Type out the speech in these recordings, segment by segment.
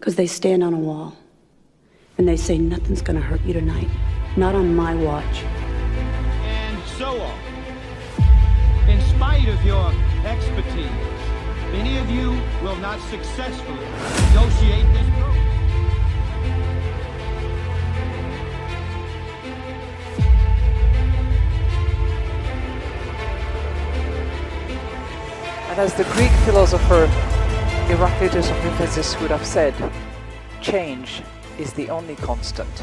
Because they stand on a wall and they say, nothing's gonna hurt you tonight. Not on my watch. And so on. In spite of your expertise, many of you will not successfully negotiate this program. And as the Greek philosopher Heraclitus of Ephesus would have said, change is the only constant.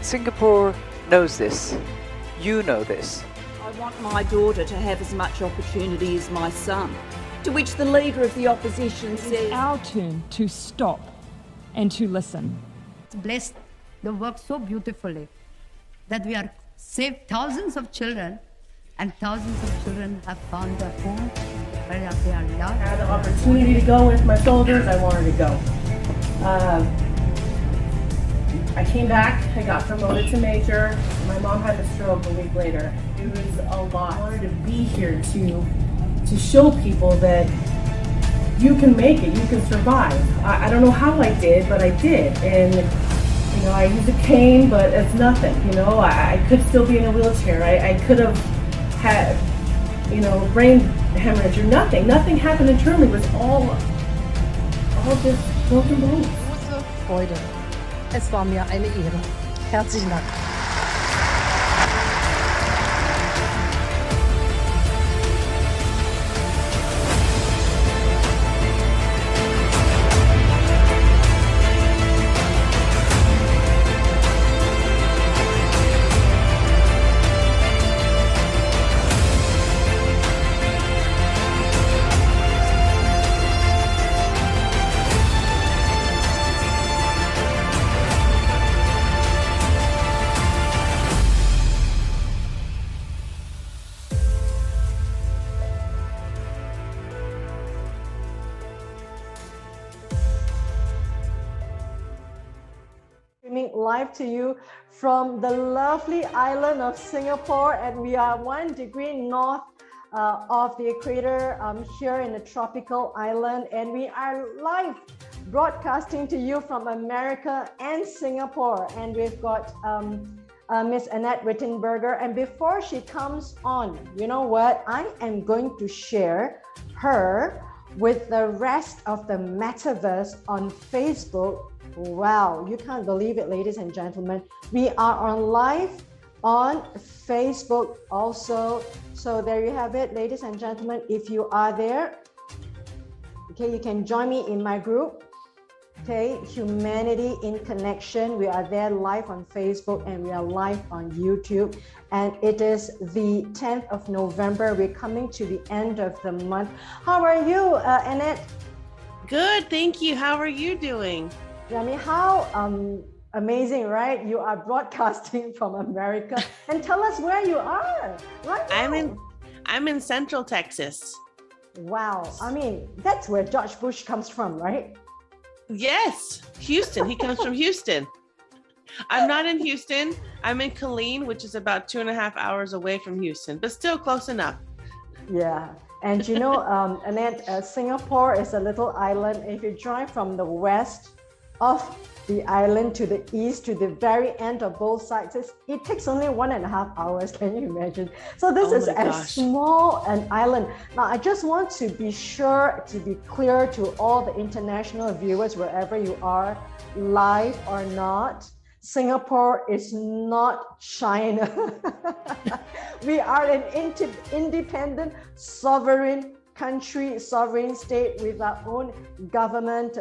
Singapore knows this. You know this. I want my daughter to have as much opportunity as my son. To which the leader of the opposition says, It's our turn to stop and to listen. Blessed, they work so beautifully that we are saved thousands of children, and thousands of children have found their home where they are loved. I had the opportunity to go with my soldiers. I wanted to go. I came back. I got promoted to major. My mom had a stroke a week later. It was a lot. I wanted to be here to show people that you can make it. You can survive. I don't know how I did, but I did. And you know, I used a cane, but it's nothing. You know, I could still be in a wheelchair. I could have had, you know, brain hemorrhage or nothing. Nothing happened internally. It was all just broken bones. Große Freude. Es war mir eine Ehre. Herzlichen Dank. Live to you from the lovely island of Singapore, and we are 1 degree north of the equator here in a tropical island, and we are live broadcasting to you from America and Singapore. And we've got Miss Annette Whittenberger, and before she comes on, you know what, I am going to share her with the rest of the metaverse on Facebook. Wow, you can't believe it, ladies and gentlemen. We are on live on Facebook also. So there you have it, ladies and gentlemen. If you are there, okay, you can join me in my group. Okay, Humanity in Connection. We are there live on Facebook and we are live on YouTube. And it is the 10th of November. We're coming to the end of the month. How are you, Annette? Good, thank you. How are you doing? I mean, how amazing, right? You are broadcasting from America, and tell us where you are right now. I'm in Central Texas. Wow, I mean, that's where George Bush comes from, right? Yes, Houston. He comes from Houston. I'm not in Houston. I'm in Killeen, which is about 2.5 hours away from Houston, but still close enough. Yeah. And you know, Annette, Singapore is a little island. If you drive from the west of the island to the east to the very end of both sides, it takes only 1.5 hours. Can you imagine? So this is as small an island. Now, I just want to be sure to be clear to all the international viewers, wherever you are, live or not, Singapore is not China. We are an independent, sovereign country, sovereign state with our own government,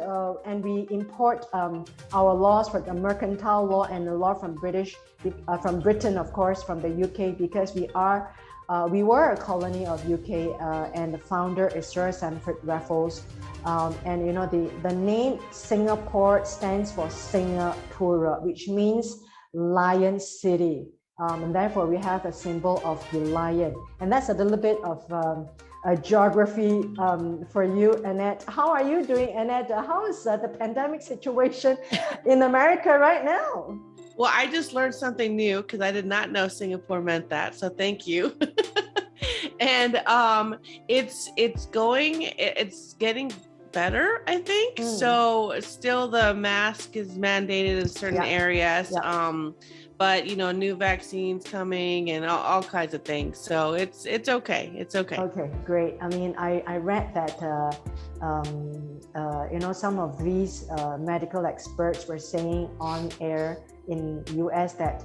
and we import our laws from the mercantile law and the law from Britain, of course, from the UK, because we were a colony of UK, and the founder is Sir Stamford Raffles. And you know, the name Singapore stands for Singapura, which means Lion City. And therefore we have a symbol of the lion. And that's a little bit of a geography for you, Annette. How are you doing, Annette? How is the pandemic situation in America right now? Well, I just learned something new because I did not know Singapore meant that. So thank you. And it's getting better, I think. So still the mask is mandated in certain areas. But new vaccines coming and all kinds of things. So it's okay. It's okay. Okay, great. I mean, I read that some of these medical experts were saying on air in US that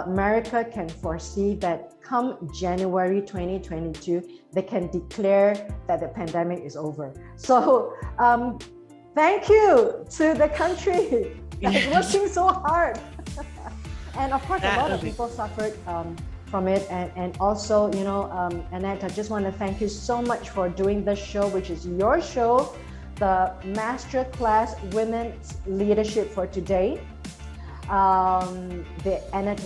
America can foresee that come January 2022, they can declare that the pandemic is over. So thank you to the country that's working so hard. And of course, a lot of people suffered from it. And also, Annette, I just want to thank you so much for doing this show, which is your show, the Masterclass Women's Leadership for Today, the Annette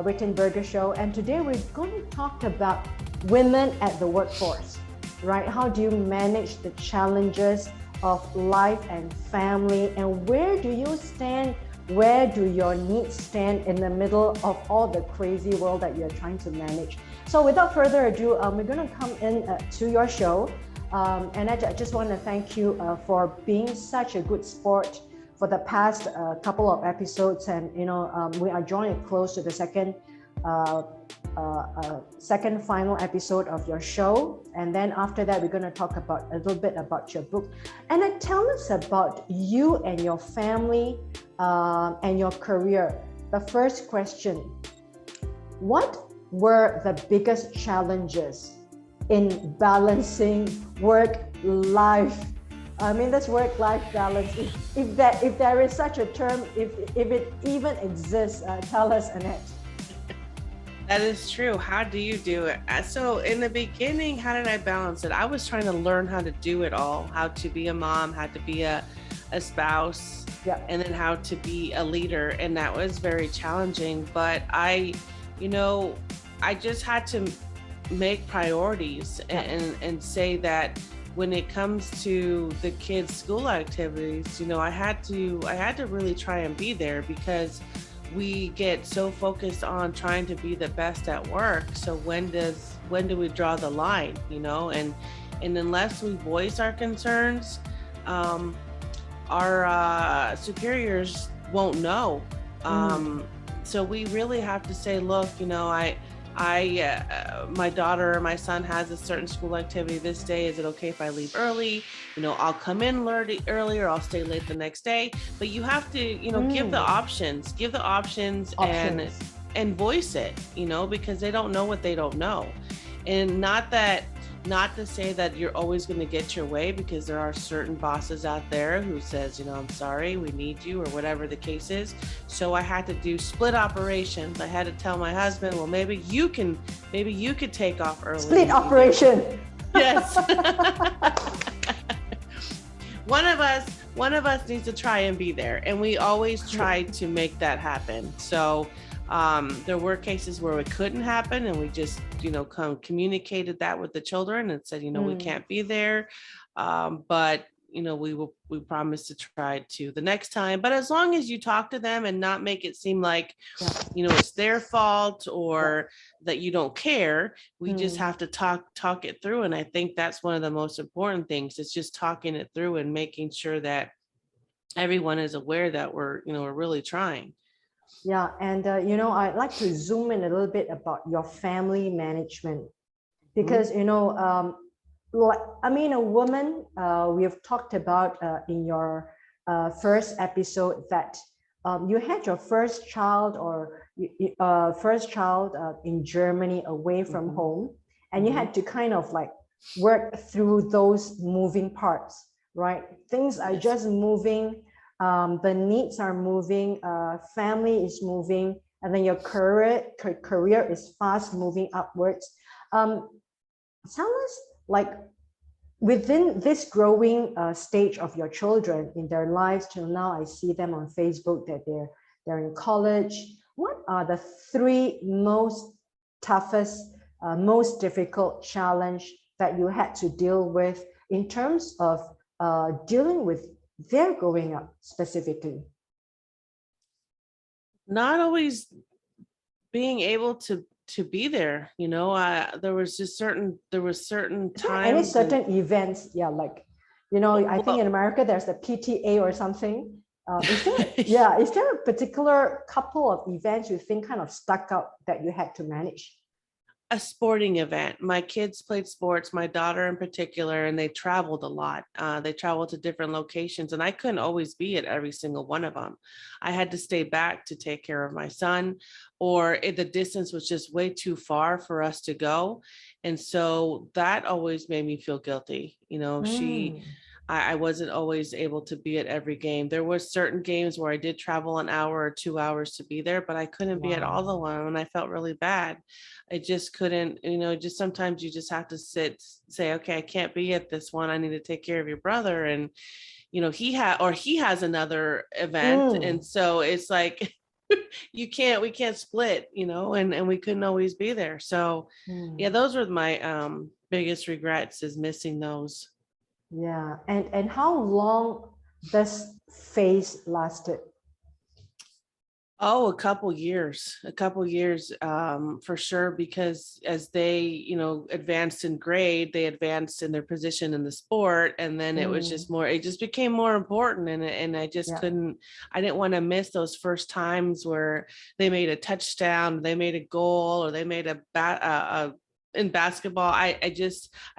Whittenberger Show. And today we're going to talk about women at the workforce, right? How do you manage the challenges of life and family, and where do you stand? Where do your needs stand in the middle of all the crazy world that you're trying to manage? So without further ado, we're going to come in to your show. And I just want to thank you for being such a good sport for the past couple of episodes. And, we are drawing close to the second final episode of your show. And then after that, we're going to talk about a little bit about your book. And tell us about you and your family and your career. The first question, what were the biggest challenges in balancing work-life? I mean, this work-life balance, if there is such a term, if it even exists, tell us, Annette. That is true. How do you do it? So in the beginning, how did I balance it? I was trying to learn how to do it all, how to be a mom, how to be a spouse, and then how to be a leader. And that was very challenging. But I just had to make priorities and say that when it comes to the kids' school activities, I had to really try and be there, because we get so focused on trying to be the best at work. So when do we draw the line, and unless we voice our concerns, our superiors won't know. So we really have to say, look, my daughter or my son has a certain school activity this day. Is it okay if I leave early? I'll come in earlier, I'll stay late the next day. But you have to, give the options and voice it, because they don't know what they don't know. And not to say that you're always going to get your way, because there are certain bosses out there who says, I'm sorry, we need you, or whatever the case is. So I had to do split operations. I had to tell my husband, well, maybe you could take off early. Split operation. Yes. One of us needs to try and be there. And we always try to make that happen. So there were cases where it couldn't happen, and we just, communicated that with the children and said, we can't be there. But, we promise to try to the next time. But as long as you talk to them and not make it seem like, it's their fault or that you don't care, we just have to talk it through. And I think that's one of the most important things. It's just talking it through and making sure that everyone is aware that we're really trying. Yeah, and I'd like to zoom in a little bit about your family management, because a woman, we have talked about in your first episode that you had your first child in Germany away from home, and you had to kind of like work through those moving parts, right? Things are just moving. The needs are moving, family is moving, and then your career is fast moving upwards. Tell us, like, within this growing stage of your children in their lives till now, I see them on Facebook that they're in college. What are the three most toughest, most difficult challenge that you had to deal with in terms of dealing with their growing up specifically? Not always being able to be there, there was certain times. Any certain events, like, I think in America there's the PTA or something. Is there a particular couple of events you think kind of stuck out that you had to manage? A sporting event. My kids played sports, my daughter in particular, and they traveled a lot. They traveled to different locations, and I couldn't always be at every single one of them. I had to stay back to take care of my son, or the distance was just way too far for us to go. And so that always made me feel guilty. I wasn't always able to be at every game. There were certain games where I did travel an hour or 2 hours to be there, but I couldn't be at all of them, and I felt really bad. I just couldn't, just sometimes you just have to say, okay, I can't be at this one. I need to take care of your brother. And, he has another event. And so it's like, we can't split, and we couldn't always be there. So yeah, those were my biggest regrets, is missing those. Yeah. And how long this phase lasted? Oh, a couple years, for sure, because as they, advanced in grade, they advanced in their position in the sport. And then it was just it just became more important. And I just I didn't want to miss those first times where they made a touchdown, they made a goal, or they made in basketball. I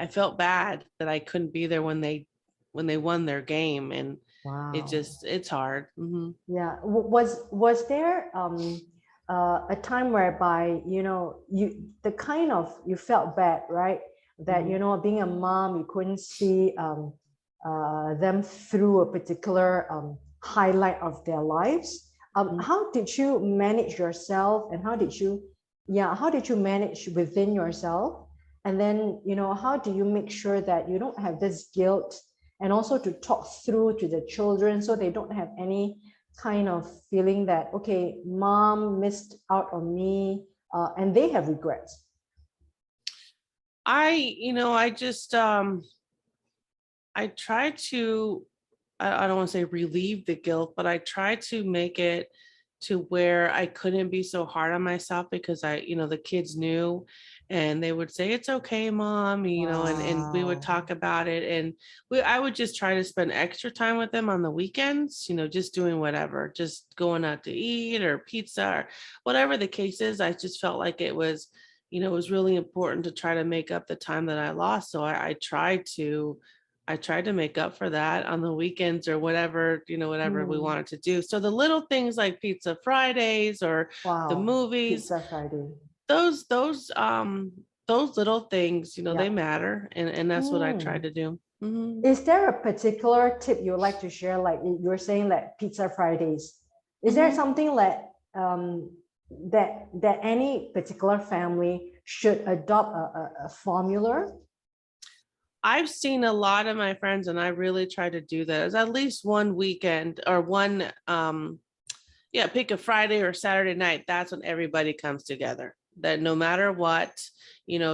felt bad that I couldn't be there when they won their game. And it's hard. Mm-hmm. Yeah. Was there a time whereby, you felt bad, right? That, being a mom, you couldn't see them through a particular highlight of their lives. How did you manage yourself, and how did you manage within yourself? And then, how do you make sure that you don't have this guilt, and also to talk through to the children so they don't have any kind of feeling that, okay, mom missed out on me, and they have regrets? I try to, I don't want to say relieve the guilt, but I try to make it to where I couldn't be so hard on myself, because the kids knew, and they would say, it's okay, mom, and we would talk about it. And I would just try to spend extra time with them on the weekends, just doing whatever, just going out to eat or pizza or whatever the case is. I just felt like it was, it was really important to try to make up the time that I lost. So I tried to make up for that on the weekends, or whatever, whatever we wanted to do. So the little things like Pizza Fridays, or the movies, Pizza Friday, those little things, they matter. And that's what I tried to do. Mm-hmm. Is there a particular tip you would like to share? Like you're saying, like Pizza Fridays. Is there something like that any particular family should adopt a formula? I've seen a lot of my friends, and I really try to do that, is at least one weekend or one, pick a Friday or Saturday night. That's when everybody comes together. That no matter what,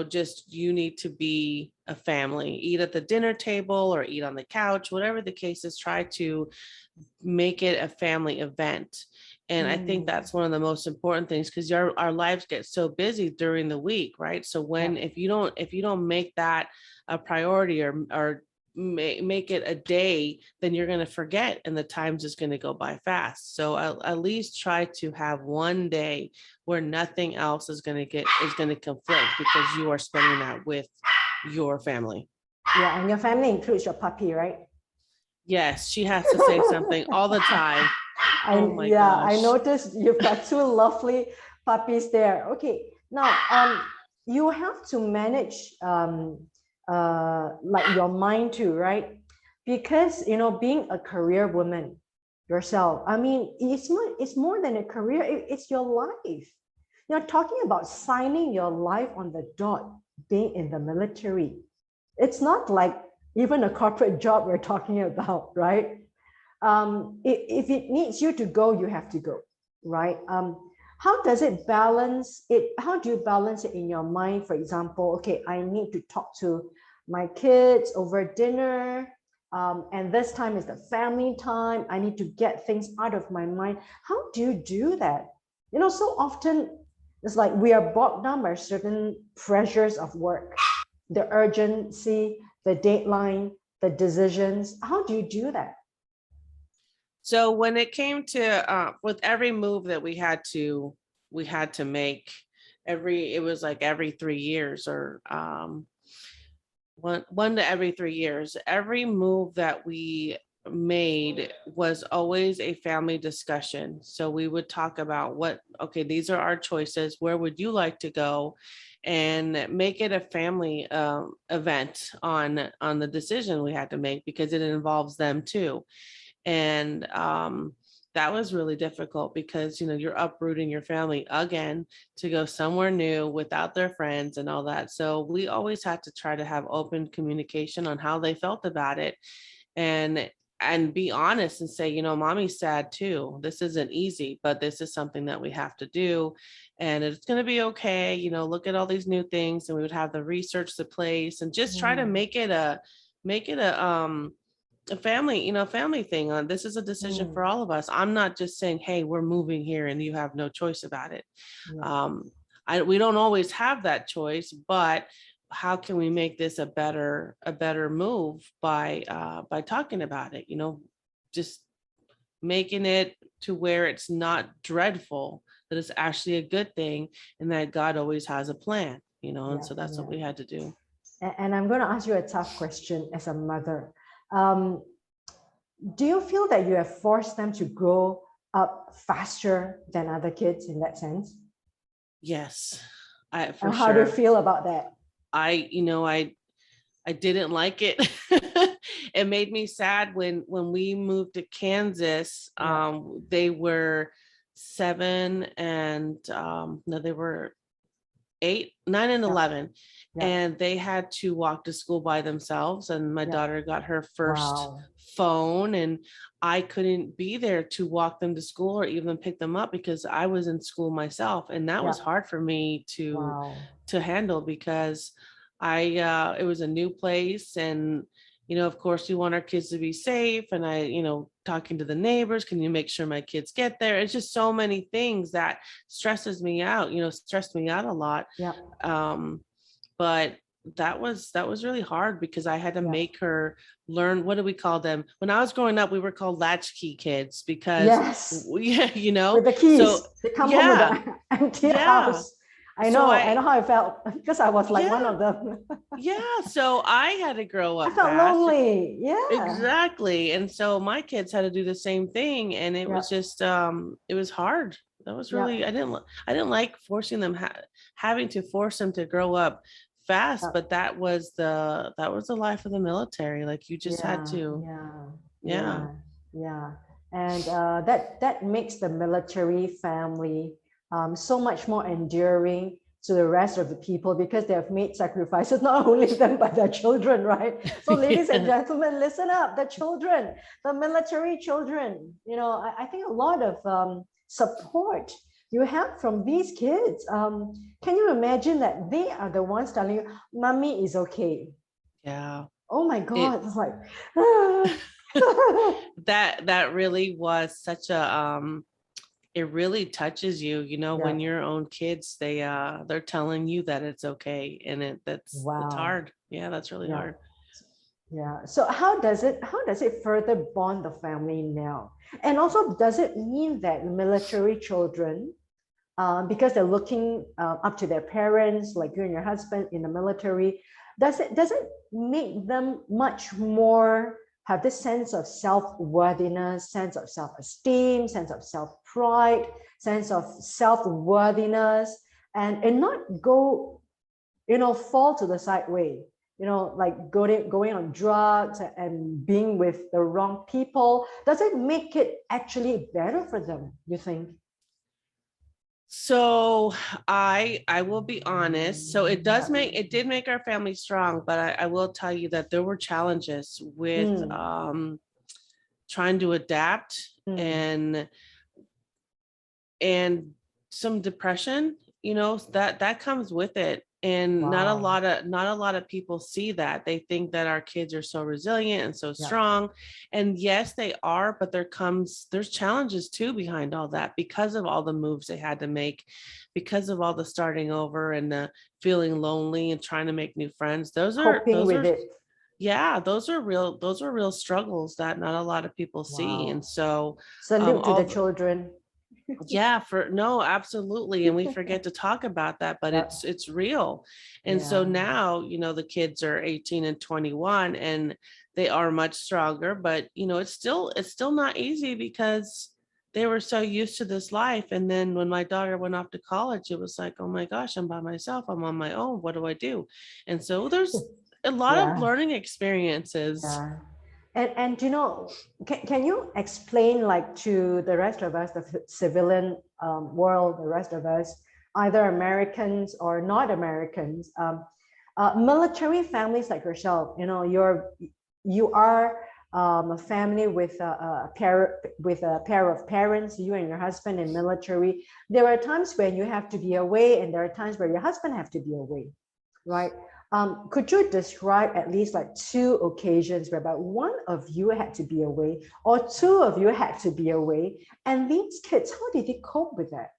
just you need to be a family, eat at the dinner table or eat on the couch, whatever the case is, try to make it a family event. And I think that's one of the most important things, because our lives get so busy during the week, right? So if you don't make that a priority, or make it a day, then you're going to forget, and the time's just going to go by fast. So at least try to have one day where nothing else is going to conflict, because you are spending that with your family. Yeah, and your family includes your puppy, right? Yes, she has to say something all the time. Oh my gosh. I noticed you've got two lovely puppies there. Okay, now you have to manage like your mind too, right? Because being a career woman yourself, I mean, it's more than a career. It's your life. You're talking about signing your life on the dot, being in the military. It's not like even a corporate job we're talking about, right? If it needs you to go, you have to go, right? How does it balance it? How do you balance it in your mind? For example, okay, I need to talk to my kids over dinner, and this time is the family time. I need to get things out of my mind. How do you do that? So often it's like we are bogged down by certain pressures of work, the urgency, the deadline, the decisions? How do you do that? So when it came to with every move that we had to make, it was like every 3 years, or one to every 3 years. Every move that we made was always a family discussion. So we would talk about okay, these are our choices. Where would you like to go? And make it a family event on the decision we had to make, because it involves them too. And that was really difficult, because you're uprooting your family again to go somewhere new without their friends and all that. So we always had to try to have open communication on how they felt about it, and be honest and say, mommy's sad too. This isn't easy, but this is something that we have to do, and it's going to be okay. Look at all these new things. And we would have the research the place and just try to make it a family thing. On this is a decision for all of us. I'm not just saying, hey, we're moving here and you have no choice about it. We don't always have that choice, but how can we make this a better move by talking about it? Just making it to where it's not dreadful, that it's actually a good thing, and that God always has a plan. And so that's what we had to do. And I'm going to ask you a tough question as a mother. Do you feel that you have forced them to grow up faster than other kids in that sense? Yes, and how do you feel about that? I didn't like it. It made me sad when we moved to Kansas. They were 7 and they were 8, 9, and 11. And they had to walk to school by themselves. And my daughter got her first phone, and I couldn't be there to walk them to school or even pick them up, because I was in school myself. And that was hard for me to handle, because it was a new place. And, of course, we want our kids to be safe. And talking to the neighbors, can you make sure my kids get there? It's just so many things that stressed me out a lot. But that was really hard, because I had to make her learn. What do we call them? When I was growing up, we were called Latchkey Kids, because with the keys. So, they come home with the empty house. I know how I felt, because I was like one of them. So I had to grow up. I felt lonely. Exactly. And so my kids had to do the same thing, and it was just it was hard. That was really I didn't like forcing them, having to force them to grow up fast, but that was the life of the military. Like, you just had to. And that makes the military family so much more enduring to the rest of the people, because they have made sacrifices, not only them but their children, right? So ladies and gentlemen, listen up. The children, the military children, I think a lot of support you have from these kids. Can you imagine that they are the ones telling you, mommy is okay? Oh my God. It's like that really was such a it really touches you, when your own kids, they're telling you that it's okay, and that's hard. That's really hard. So how does it further bond the family now? And also, does it mean that military children, because they're looking up to their parents, like you and your husband in the military, does it make them much more have this sense of self-worthiness, sense of self-esteem, sense of self-pride, sense of self-worthiness, and not go, fall to the side way, like going on drugs and being with the wrong people? Does it make it actually better for them, you think? So I will be honest. So it did make our family strong, but I will tell you that there were challenges with trying to adapt and some depression, that comes with it. And not a lot of people see that. They think that our kids are so resilient and so strong. And yes, they are, but there's challenges too behind all that, because of all the moves they had to make, because of all the starting over and the feeling lonely and trying to make new friends. Those are coping with it. Yeah, those are real struggles that not a lot of people see. Wow. And so Salute to the all children. yeah, for no, absolutely. And we forget to talk about that, but Yep. it's real. And so Yeah. now, the kids are 18 and 21 and they are much stronger, but it's still not easy because they were so used to this life. And then when my daughter went off to college, it was like, oh my gosh, I'm by myself. I'm on my own. What do I do? And so there's a lot of Yeah. learning experiences. Yeah. And can you explain like to the rest of us, the civilian world, the rest of us, either Americans or not Americans, military families like yourself, you are a family with a pair of parents, you and your husband in military. There are times when you have to be away, and there are times where your husband have to be away, right? Could you describe at least like 2 occasions whereby one of you had to be away or 2 of you had to be away? And these kids, how did they cope with that?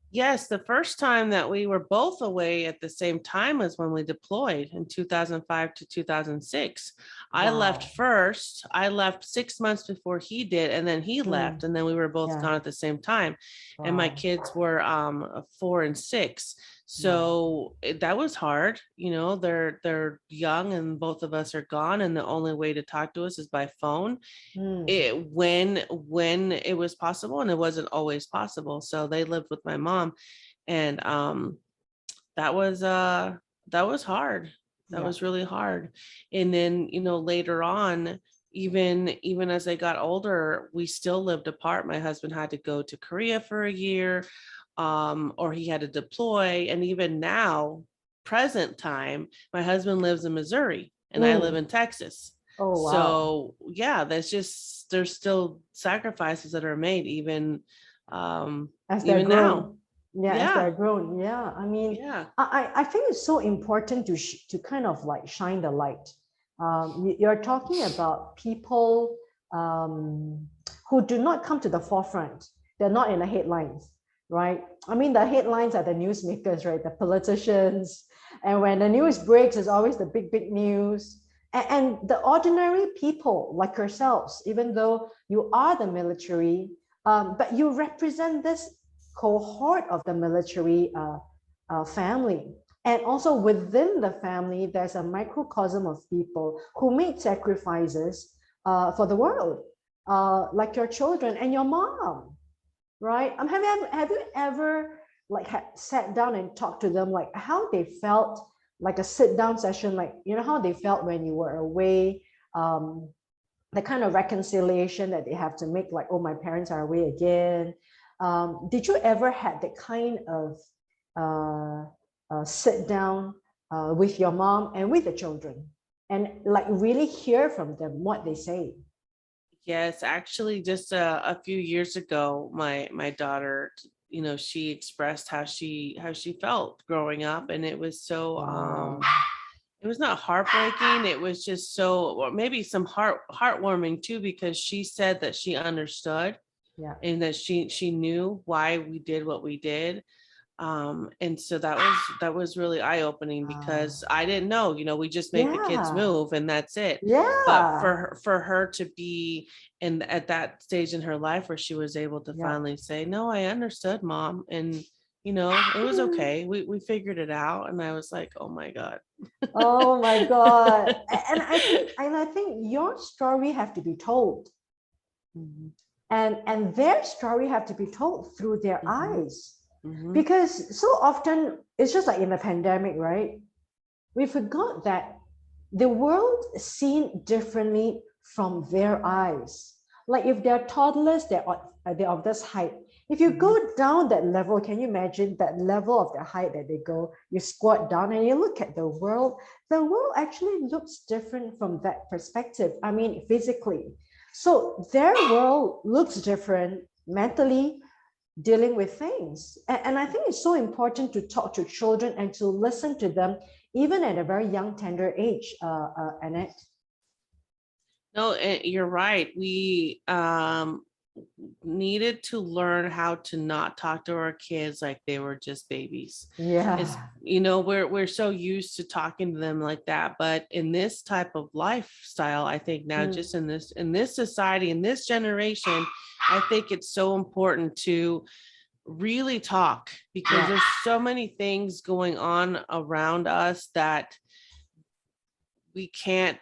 Yes, the first time that we were both away at the same time was when we deployed in 2005 to 2006. I left Wow. first. I left 6 months before he did, and then he left, and then we were both Yeah. gone at the same time. And my Wow. kids were 4 and 6. So that was hard. They're young, and both of us are gone, and the only way to talk to us is by phone. When it was possible, and it wasn't always possible. So they lived with my mom, and that was hard. That was really hard. And then later on, even as they got older, we still lived apart. My husband had to go to Korea for a year, or he had to deploy. And even now, present time, my husband lives in Missouri and I live in Texas. Oh, wow. So yeah, there's still sacrifices that are made even As they're even grown. now. Yeah, as they're grown. Yeah. I mean, Yeah. I think it's so important to kind of like shine the light. You're talking about people who do not come to the forefront. They're not in the headlines, right? I mean, the headlines are the newsmakers, right? The politicians. And when the news breaks, it's always the big news. And the ordinary people like yourselves, even though you are the military, but you represent this cohort of the military family. And also within the family, there's a microcosm of people who made sacrifices for the world, like your children and your mom, right? Have you ever like sat down and talked to them, like how they felt, like a sit down session, like how they felt when you were away, the kind of reconciliation that they have to make, like, oh, my parents are away again. Did you ever had that kind of sit down with your mom and with the children and like really hear from them what they say? Yes, actually, just a few years ago, my daughter, she expressed how she felt growing up, and it was so it was not heartbreaking. It was just so, or maybe some heartwarming too, because she said that she understood, and that she knew why we did what we did. And so that was really eye-opening, because I didn't know, we just make the kids move and that's it. But for her to be at that stage in her life where she was able to finally say, no, I understood, Mom, and it was okay. We figured it out. And I was like, oh my God. Oh my God. And I think your story have to be told. And their story have to be told through their eyes. Because so often it's just like in the pandemic, right? We forgot that the world is seen differently from their eyes. Like if they're toddlers, they're of this height. If you go down that level, can you imagine that level of the height that they go? You squat down and you look at the world actually looks different from that perspective. I mean, physically. So their world looks different mentally, dealing with things. And I think it's so important to talk to children and to listen to them, even at a very young, tender age, Annette. No, you're right. needed to learn how to not talk to our kids like they were just babies. Yeah. It's, we're so used to talking to them like that, but in this type of lifestyle, I think now just in this society, in this generation, I think it's so important to really talk, because there's so many things going on around us that we can't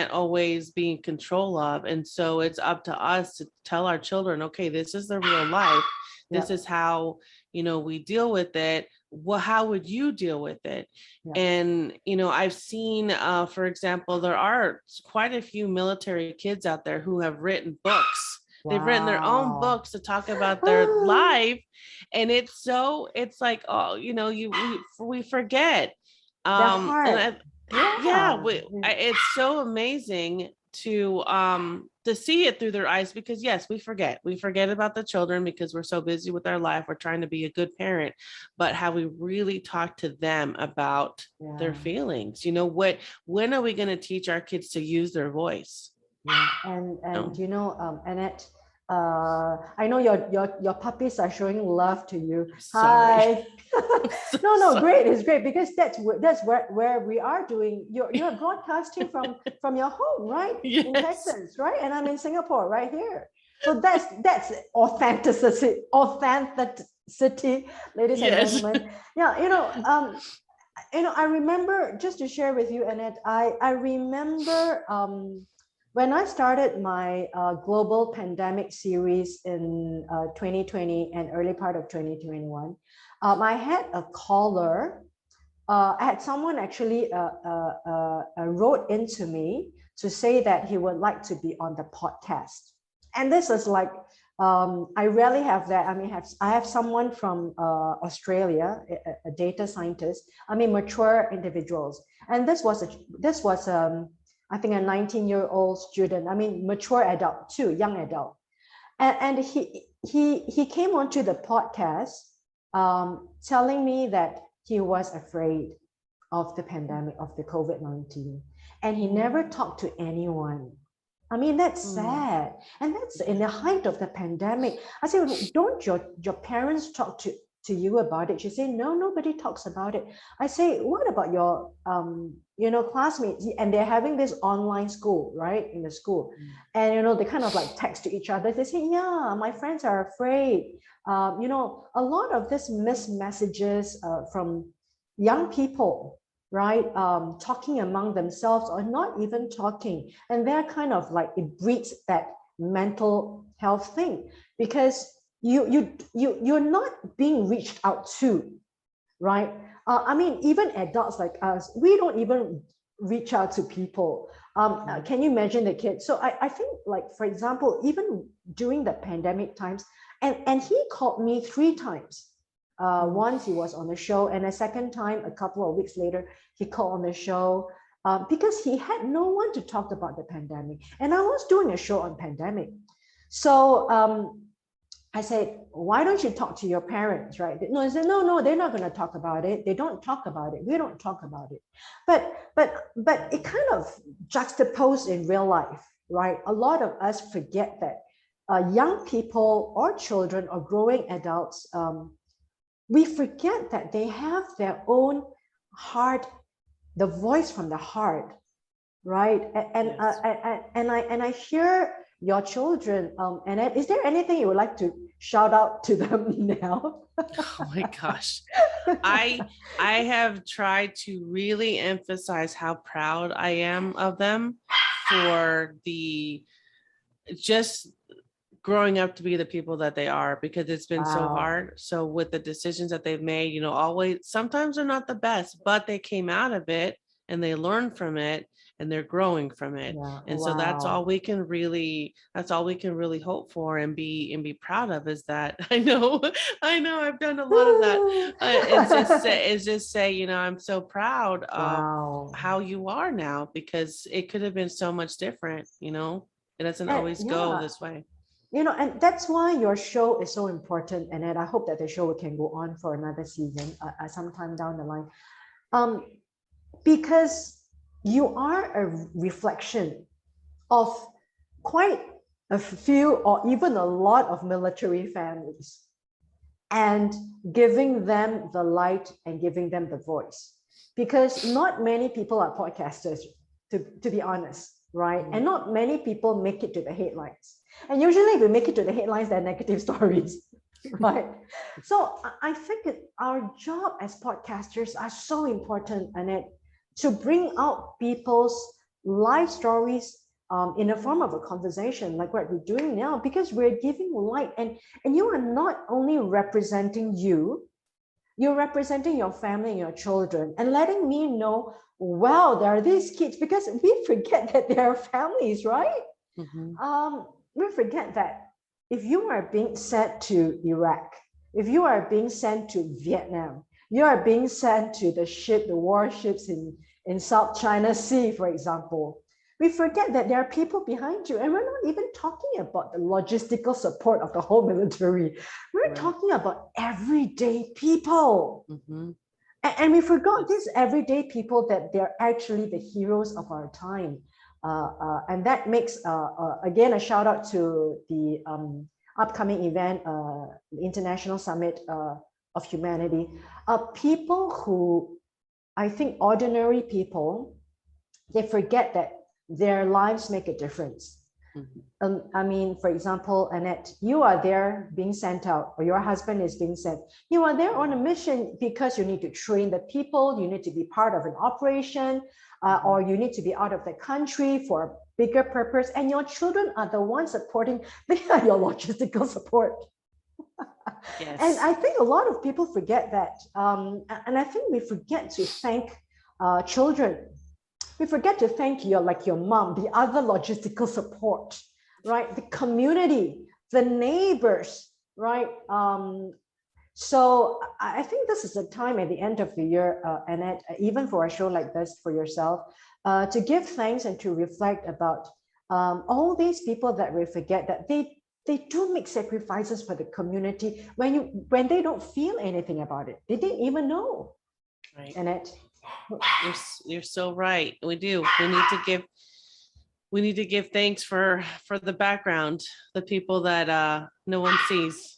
always be in control of. And so it's up to us to tell our children, okay, this is the real life. This is how, we deal with it. How would you deal with it? And, I've seen, for example, there are quite a few military kids out there who have written books. They've written their own books to talk about their life. And it's like, oh, we forget. It's so amazing to see it through their eyes, because yes, we forget about the children because we're so busy with our life. We're trying to be a good parent, but how we really talk to them about their feelings. When are we going to teach our kids to use their voice? And Annette, I know your puppies are showing love to you. Hi. No, great. It's great, because that's where we are doing. You're broadcasting from your home, right? Yes. In Texas, right? And I'm in Singapore, right here. So that's authenticity, ladies and gentlemen. Yeah, I remember, just to share with you, Annette, I remember when I started my global pandemic series in 2020 and early part of 2021, I had a caller. I had someone actually wrote into me to say that he would like to be on the podcast. And this is like, I rarely have that. I mean, I have someone from Australia, a data scientist. I mean, mature individuals. And this was I think a 19-year-old student. I mean, mature adult too, young adult. And he came onto the podcast telling me that he was afraid of the pandemic, of the COVID-19. And he never talked to anyone. I mean, that's sad. And that's in the height of the pandemic. I said, don't your parents talk to you about it? She said, no, nobody talks about it. I say, what about your classmates? And they're having this online school, right? In the school. And they kind of like text to each other. They say, yeah, my friends are afraid. A lot of this missed messages from young people, right? Talking among themselves or not even talking. And they're kind of like, it breeds that mental health thing, because you're not being reached out to, right? I mean, even adults like us, we don't even reach out to people. Can you imagine the kids? So I think, like, for example, even during the pandemic times, and he called me 3 times. Once he was on the show, and a second time, a couple of weeks later, he called on the show because he had no one to talk about the pandemic. And I was doing a show on pandemic. So I said, why don't you talk to your parents, right? No, he said, no, they're not going to talk about it. They don't talk about it. We don't talk about it. But it kind of juxtaposed in real life, right? A lot of us forget that young people or children or growing adults, we forget that they have their own heart, the voice from the heart, right? And I hear your children, Annette, is there anything you would like to shout out to them now? Oh my gosh. I have tried to really emphasize how proud I am of them for just growing up to be the people that they are, because it's been so hard. So with the decisions that they've made, always, sometimes they're not the best, but they came out of it and they learned from it and they're growing from it. So that's all we can really hope for and be proud of, is that I know I've done a lot of that. It's just say, I'm so proud of how you are now, because it could have been so much different. It doesn't always go this way. And that's why your show is so important, and I hope that the show can go on for another season sometime down the line, because you are a reflection of quite a few or even a lot of military families and giving them the light and giving them the voice. Because not many people are podcasters, to be honest, right? And not many people make it to the headlines. And usually if we make it to the headlines, they're negative stories, right? So I think our job as podcasters are so important, Annette, to bring out people's life stories in the form of a conversation like what we're doing now, because we're giving light, and you are not only representing you're representing your family and your children and letting me know, wow, there are these kids, because we forget that there are families, right? We forget that if you are being sent to Iraq, if you are being sent to Vietnam, you are being sent to the warships in South China Sea, for example, we forget that there are people behind you. And we're not even talking about the logistical support of the whole military. We're talking about everyday people. And we forgot these everyday people, that they're actually the heroes of our time. And that makes, again, a shout out to the upcoming event, the International Summit of Humanity. People who, I think ordinary people, they forget that their lives make a difference. I mean, for example, Annette, you are there being sent out, or your husband is being sent. You are there on a mission because you need to train the people, you need to be part of an operation, or you need to be out of the country for a bigger purpose, and your children are the ones supporting, they are your logistical support. Yes. And I think a lot of people forget that. And I think we forget to thank children. We forget to thank your mom, the other logistical support, right? The community, the neighbors, right? So I think this is a time at the end of the year, Annette, even for a show like this, for yourself, to give thanks and to reflect about all these people that we forget, that they do make sacrifices for the community when they don't feel anything about it. They didn't even know, right. Annette? You're so right. We do. We need to give thanks for the background, the people that no one sees.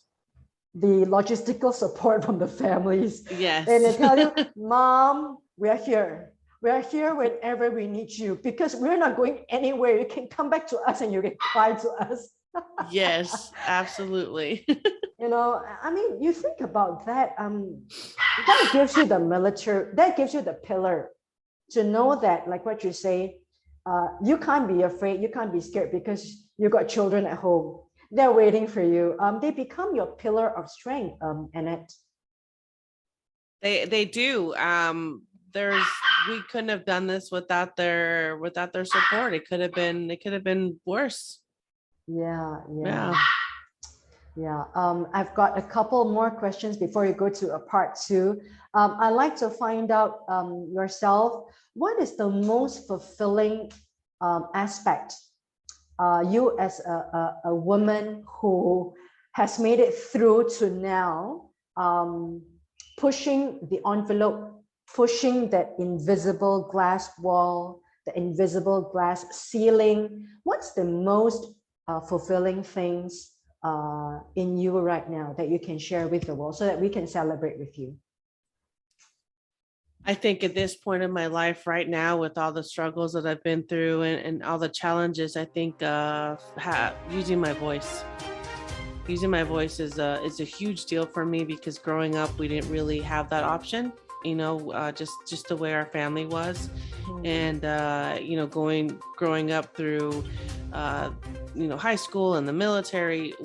The logistical support from the families. Yes. And they tell you, Mom, we are here. We are here whenever we need you, because we're not going anywhere. You can come back to us and you can cry to us. Yes, absolutely. You know, I mean, you think about that. That gives you the military, that gives you the pillar to know that, like what you say, you can't be afraid, you can't be scared, because you got children at home. They're waiting for you. They become your pillar of strength, Annette. They do. We couldn't have done this without their support. It could have been worse. Yeah. I've got a couple more questions before you go to a part two. I'd like to find out yourself, what is the most fulfilling aspect, you as a woman who has made it through to now, pushing the envelope, pushing that invisible glass wall, the invisible glass ceiling. What's the most fulfilling things in you right now that you can share with the world so that we can celebrate with you? I think at this point in my life right now, with all the struggles that I've been through and all the challenges, I think using my voice is a huge deal for me, because growing up, we didn't really have that option, you know, just the way our family was. And, you know, growing up through, you know, high school and the military,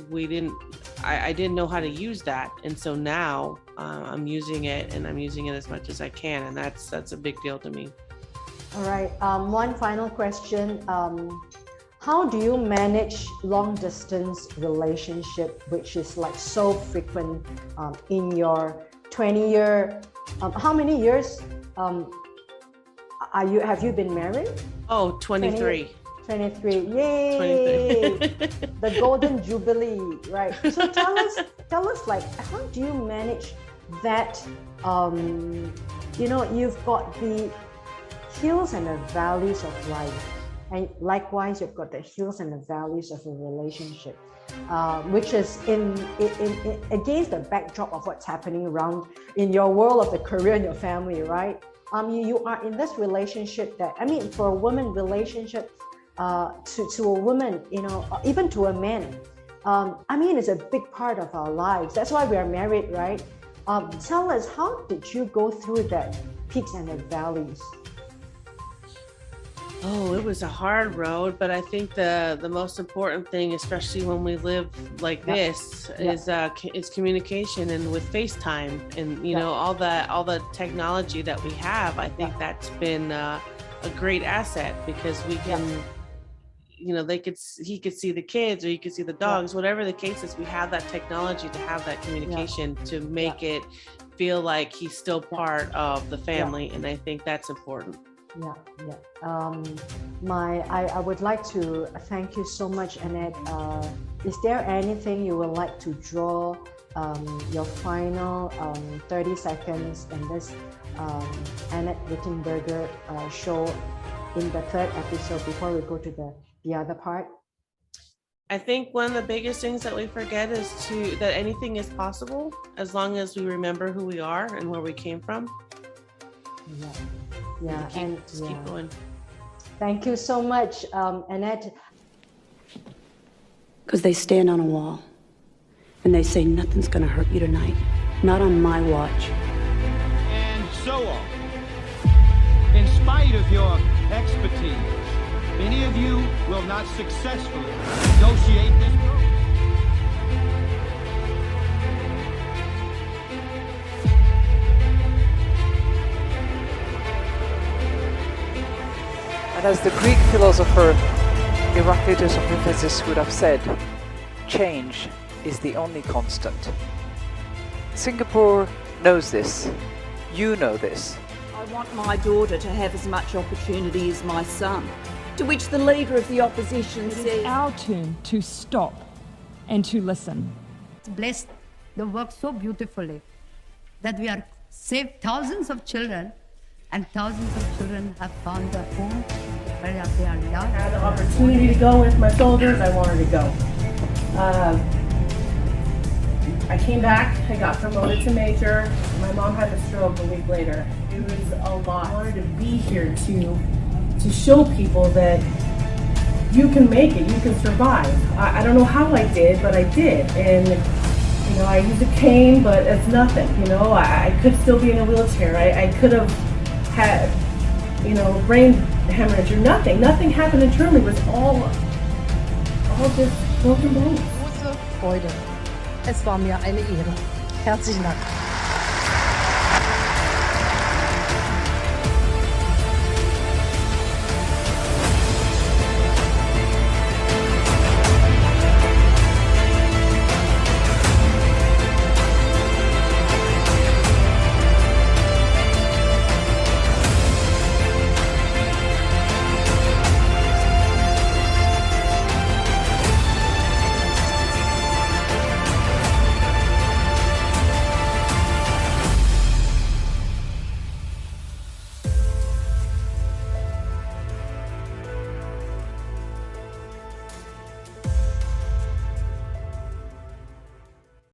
I didn't know how to use that. And so now I'm using it, and I'm using it as much as I can. And that's a big deal to me. All right. One final question. How do you manage long distance relationship, which is like so frequent in your 20-year, how many years have you been married? Oh, 23. 23. Yay! 23. The golden jubilee, right? So tell us like, how do you manage that? You know, you've got the hills and the valleys of life, And likewise, you've got the hills and the valleys of a relationship, which is in against the backdrop of what's happening around in your world of the career and your family, right? You are in this relationship that, I mean, for a woman relationship, to a woman, you know, even to a man, I mean, it's a big part of our lives. That's why we are married, right? Tell us, how did you go through that peaks and the valleys? Oh, it was a hard road, but I think the most important thing, especially when we live like this, is communication, and with FaceTime and you know all the technology that we have. I think that's been a great asset, because we can, you know, he could see the kids, or he could see the dogs, whatever the case is. We have that technology to have that communication to make it feel like he's still part of the family, and I think that's important. I would like to thank you so much, Annette. Is there anything you would like to draw your final 30 seconds in this Annette Whittenberger show in the third episode before we go to the other part? I think one of the biggest things that we forget is that anything is possible as long as we remember who we are and where we came from. Keep going. Thank you so much, Annette. Because they stand on a wall and they say nothing's going to hurt you tonight. Not on my watch. And so on. In spite of your expertise, many of you will not successfully negotiate this program. And as the Greek philosopher Heraclitus of Ephesus would have said, change is the only constant. Singapore knows this. You know this. I want my daughter to have as much opportunity as my son. To which the leader of the opposition said, It's our turn to stop and to listen. Blessed, they work so beautifully that we are saved thousands of children, and thousands of children have found a home where they are loved. I had the opportunity to go with my soldiers. I wanted to go. I came back. I got promoted to major. My mom had a stroke a week later. It was a lot. I wanted to be here to show people that you can make it. You can survive. I don't know how I did, but I did. And you know, I used a cane, but it's nothing. You know, I could still be in a wheelchair. I could have had, you know, brain hemorrhage or nothing. Nothing happened internally. It was all just broken bones. Große Freude. Es war mir eine Ehre. Herzlichen Dank.